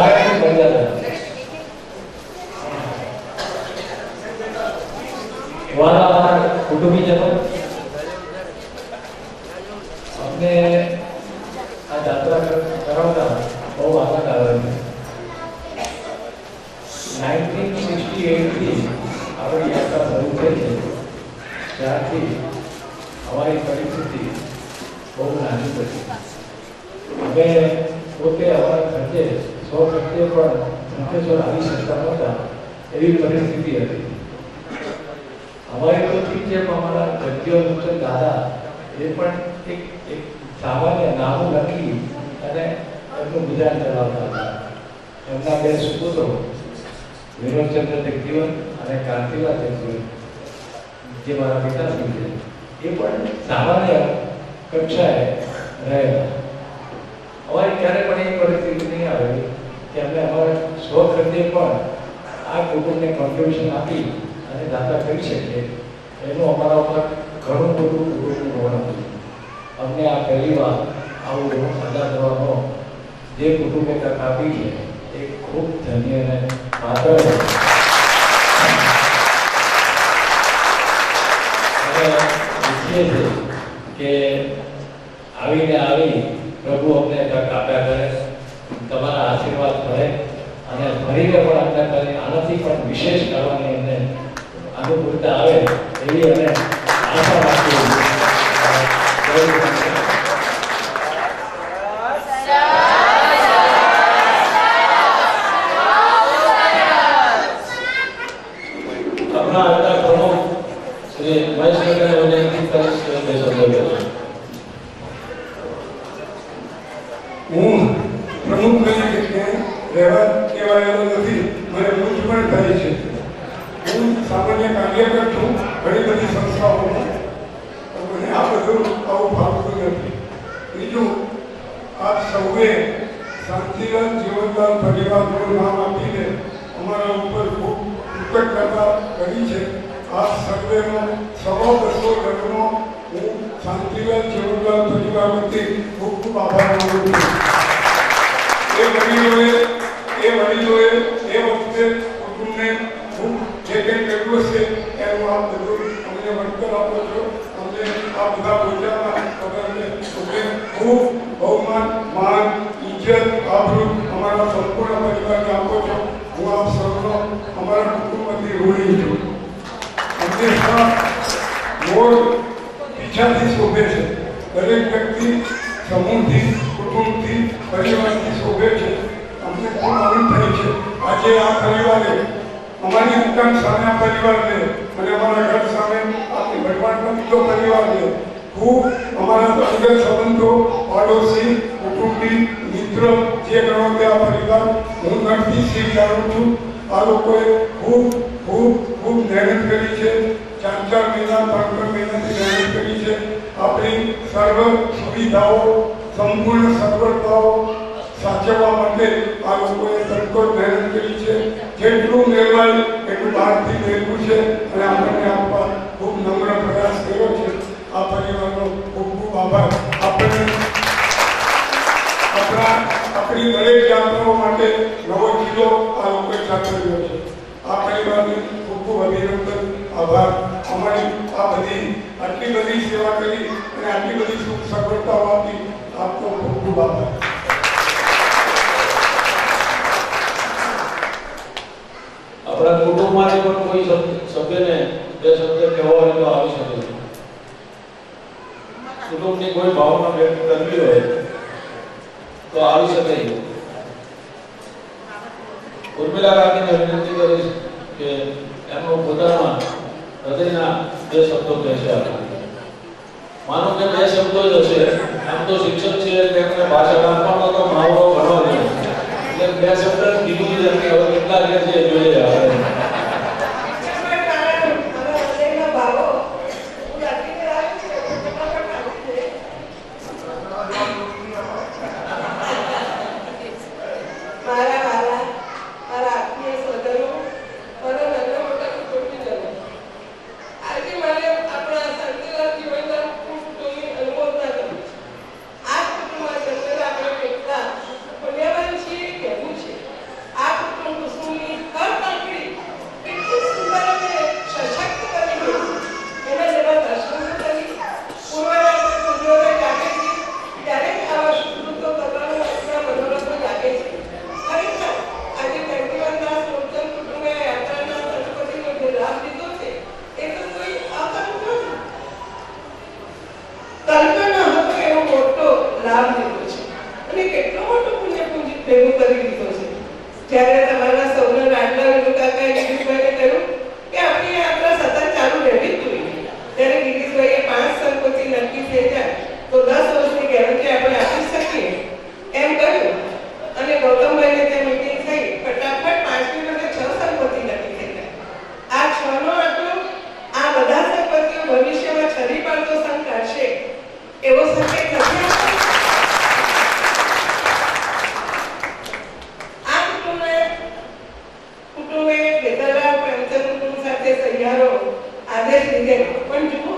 નારાયણ મર્યાદા વાલા કુટુંબીજનો અમને આ જાત્રા કરાવતા બહુ આનંદ આવે છે. 1968 થી આપણી યાત્રા શરૂ થઈ છે ત્યારથી અમારી પરિસ્થિતિ બહુ નાની હતી. અમે પોતે અમારા ખર્ચે ખર્ચે પણ સંકેશ્વર આવી શકતા નહોતા એવી પરિસ્થિતિ હતી. અમારી તો ઠીક છે પણ અમારા ગદ્યોનું છે દાદા એ પણ એક સામાન્ય નામું લખી અને એમનું ગુજરાન ચલાવતા હતા. એમના બે સુપુત્રો વિનોદચંદ્ર જગજીવન અને કાંતિલા જગજીવન જે મારા પિતાશ્રી છે એ પણ સામાન્ય કક્ષાએ રહેલા. અમારી ક્યારે પણ એ પરિસ્થિતિ નહીં આવેલી કે અમે અમારા સ્વખર્ચે પણ આ કુટુંબને કોન્ટ્રીબ્યુશન આપી અને દાતા કરી શકીએ. એનું અમારા ઉપર ઘણું બધું પૂરું હોવાનું છે. અમને આ પહેલી વાર આવું અદા કરવાનો જે કુટુંબે તક આપી છે એ ખૂબ ધન્ય અને પાત્ર છે. અમે ઈચ્છીએ છીએ કે આવી પ્રભુ અમને તક આપ્યા કરે, તમારા આશીર્વાદ મળે અને ફરીને પણ અમને કરે આનાથી પણ વિશેષ કરવાની અમને અનુકૂળતા આવે એવી અમે આશા રાખીએ છીએ. अपना अड्डा प्रमुख श्री महेश ने विनंती કરી હું પ્રમુખ તરીકે રહેવા કહેવાયેલો નથી. મને મુજ પણ થાય છે. હું સામાન્ય કાર્યકર છું ઘણી બધી સંસ્થાઓમાં. મને આ બધું આવું ભાવતું નથી. બીજું, આપ સૌએ શાંતિલાલ જીવનલાલ પરિવારનું નામ આપીને અમારા ઉપર ખૂબ કૃતજ્ઞતા કરી છે. આપ સર્વેનો 250 લગ્નો હું શાંતિલાલ જીવનલાલ પરિવાર વતી ખૂબ ખૂબ આભાર માનું છું. એ વડીલોએ એ વખતે કુટુંબને ખૂબ જે કંઈ કર્યું છે એનું આપ બધું અમને વળતર આપો છો. અમને આ બધા બોજાના પગારને ખૂબ બહુમાન, માન, ઇજ્જત, આબરૂ અમારા સંપૂર્ણ પરિવારને આપો છો. હું આપ સૌનો અમારા કુટુંબથી ઋણી છું. હંમેશા મોર પીછાથી શોભે છે. દરેક વ્યક્તિ સમૂહથી, કુટુંબથી, પરિવારથી શોભે છે. અમને ખૂબ આનંદ થાય છે. આજે આ પરિવારે અમારી દુકાન સામે આ પરિવારને અને અમારા ઘર સામે આપણી ભગવાનનો બીજો પરિવારને ખૂબ અમારા અંગત સંબંધો, પાડોશી, કુટુંબી, મિત્ર જે ગણો તે આ પરિવાર હું ઘરથી સ્વીકારું છું. આ લોકોએ ખૂબ ખૂબ ખૂબ મહેનત કરી છે. 4 મહિના 3 મહિનાથી મહેનત કરી છે. આપણી સર્વ સુવિધાઓ, સંપૂર્ણ સગવડતાઓ સાચવવા માટે આ લોકોએ તનકોર મહેનત કરી છે. જેટલું મેળવાય એટલું બહારથી મેળવ્યું છે અને આપણને આપવા ખૂબ નમ્ર પ્રયાસ કર્યો છે. આ પરિવારનો ખૂબ ખૂબ આભાર. આપણી દરેક યાત્રાઓ માટે નવો જિલ્લો આ લોકોએ સાચવ્યો છે. આ પરિવારને ખૂબ ખૂબ અભિનંદન, આભાર. અમારી આ બધી આટલી બધી સેવા કરી અને આટલી બધી સુખ સગવડતાઓ આપી આપનો ખૂબ ખૂબ આભાર. આપણા કુટુંબમાંથી પણ કોઈ સભ્યને 2 શબ્દ કહેવા હોય તો આવી શકે છે. કુટુંબની કોઈ ભાવના વ્યક્ત કરવી હોય તો આવી શકે છે. ઉર્મિલા કાકીને વિનંતી કરીશ કે એમનો પોતાના હૃદયના 2 શબ્દો કહેશે. માનો કે 2 શબ્દો જ હશે. આમ તો શિક્ષક છે એટલે એમને ભાષા આપવાનો તો મહાવરો ઘણો છે એટલે 2 શબ્દ કીધું જ એમને હવે કેટલા લે છે જોઈએ આપણે. છે આદેશ લીધે પણ જુઓ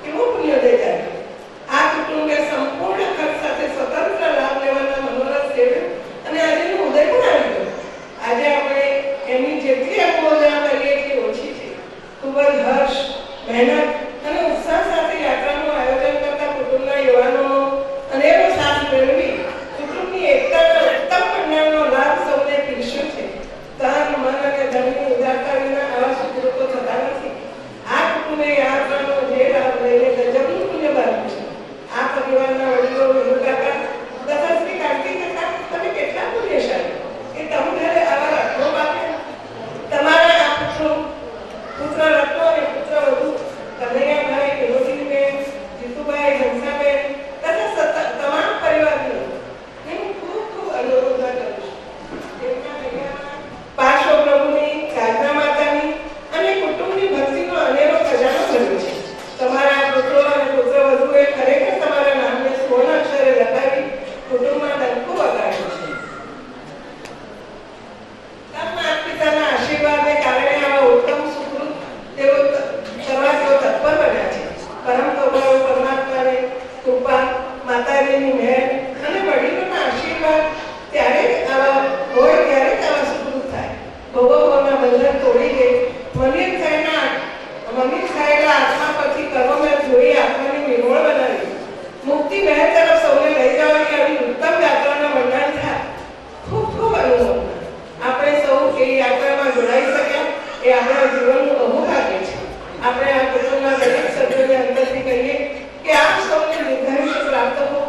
કેવો પુણ્યોદય ચાલ્યો. આ કુટુંબે સંપૂર્ણ ખર્ચ સાથે સ્વતંત્ર લાભ લેવાના મનોરથ સેવ્યો અને આજેનો ઉદય પણ આવી ગયો. આજે આપણે એમની જેટલી અનુમોદના કરીએ એટલી ઓછી છે. ખૂબ જ હર્ષ, મહેનત અને ઉત્સાહ સાથે યાત્રાનું આયોજન કરતા કુટુંબના યુવાનોનો અનેરો સાથ મેળવી કુટુંબની એકતાના ઉત્તમ કલ્યાણનો લાભ સૌને પીરસ્યો છે. તન, મન અને ધનની ઉદારતા વિના આવા સુકૃતો થતા નથી. આ કુટુંબે યાત્રાનો જે લાભ લઈને ગજબનું પુણ્ય બાંધ્યું છે. આ પરિવારના વડીલો વિનુ કાકા તથા શ્રી કાર્તિક કાકા તમે કેટલા પુણ્યશાળી કે તમે ઘરે આવા રત્નો પામ્યા. તમારા આ પુત્ર રત્નો અને પુત્ર વધુ કનૈયાભાઈ, વિનોદીબેન, જીતુભાઈ, હંસાબેન તથા તમામ પરિવારનો હું ખૂબ ખૂબ અનુરોધ કરું છું. તેમના કન્યાના પાર્શ્વ પ્રભુની, રાજના માતાની અને કુટુંબની ભક્તિનો અનેરો ખજાનો ભર્યો છે. તમારા પુત્રો અને પુત્ર વધુએ ખરેખર તમારા નામને સુવર્ણ અક્ષરે લખાવી કુટુંબમાં ડંકો વગાડ્યો છે. માતા પિતાના આશીર્વાદને કારણે આવા ઉત્તમ સુકૃત તેઓ કરવા તેઓ તત્પર બન્યા છે. પરમ કરુણાળુ પરમાત્માની કૃપા, માતાજીની મહેર અને વડીલોના આશીર્વાદ ત્યારે આવા હોય ત્યારે જ આવા સુકૃત થાય. ભોગવવાના બંધન તોડી દે મલિન થયેલા આત્મા પરથી કર્મમાં જોઈ આત્માની નિર્મળ બનાવી મુક્તિ મહેર તરફ સૌને લઈ જવાની આવી ઉત્તમ યાત્રાના વર્ણન થાય. ખૂબ ખૂબ અનુમોદના. આપણે સૌ એ યાત્રામાં જોડાઈ શક્યા એ આપણા જીવનનું અમુભાગ્ય છે. આપણે આ કુટુંબના દરેક સભ્યોને અંદરથી કહીએ કે આપ સૌને દીર્ઘાયુષ્ય પ્રાપ્ત હો.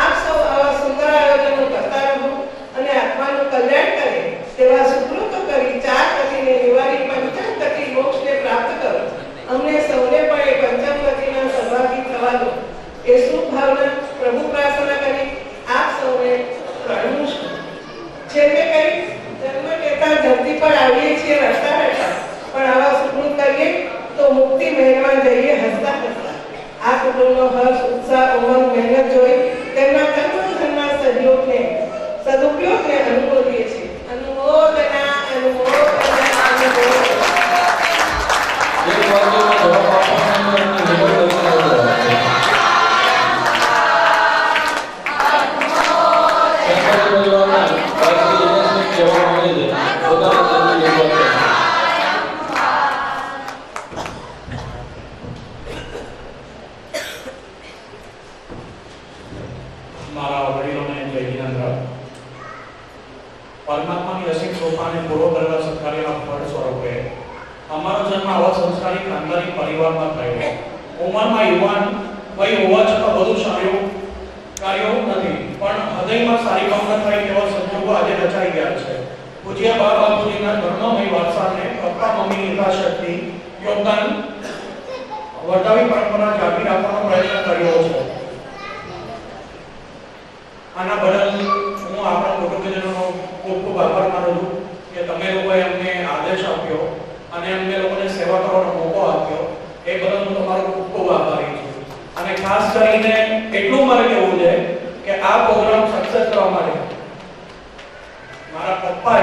આપ સૌ આવા સુંદર આયોજનો કરતા રહો અને આત્માનું કલ્યાણ કરે તેવા સુકૃતો કરી ચાર ગતિને નિવારી પંચમ ગતિ મોક્ષને પ્રાપ્ત કરો. અમને સૌને પણ એ પંચમ ગતિના સહભાગી થવા દો. એ શુભ ભાવના પ્રભુ પ્રાર્થના કરી આપ સૌને પ્રણવું છું. છેલ્લે કહી જન્મ લેતા ધરતી પર આવીએ છીએ રસ્તા રહેતા પણ આવા સુકૃત કરીએ તો મુક્તિ મહેરમાં જઈએ હસતા હસતા. આ કુટુંબનો હર્ષ, ઉત્સાહ, ઉમંગ, મહેનત જોઈ તેમના કર્મધનના સહયોગને સદુપયોગને અનુભવીએ છીએ. અનુમોદના અનુમોદના અનુમોદના. મારા વડીલોને જય હિન્દ. પરમાત્માની અસીમ કૃપાને પૂરો કરેલા સત્કાર્યના ફળ સ્વરૂપે અમારો જન્મ આવા સંસ્કારી ખાનદાની પરિવારમાં થયો. ઉંમરમાં યુવાન વય હોવા છતાં વધુ સારું કાર્યો નથી પણ હૃદયમાં સારી ભાવના થાય તેવા સંજોગો આજે રચાઈ ગયા છે. પૂજ્ય બા બાપુજીના ધર્મમય વારસાને પપ્પા મમ્મીની યથાશક્તિ યોગદાન વર્તાવી પરંપરા જાળવી રાખવાનો પ્રયત્ન કર્યો છે. આના બદલ હું આપણા કુટુંબીજનોનો ખૂબ ખૂબ આભાર માનું છું કે તમે લોકોએ અમને આદેશ આપ્યો અને અમને લોકોને સેવા કરવાનો મોકો આપ્યો. એ બદલ હું તમારો ખૂબ ખૂબ આભારી છું. અને ખાસ કરીને એટલું મારે કહેવું છે કે આ પ્રોગ્રામ સક્સેસ કરવા માટે મારા પપ્પાએ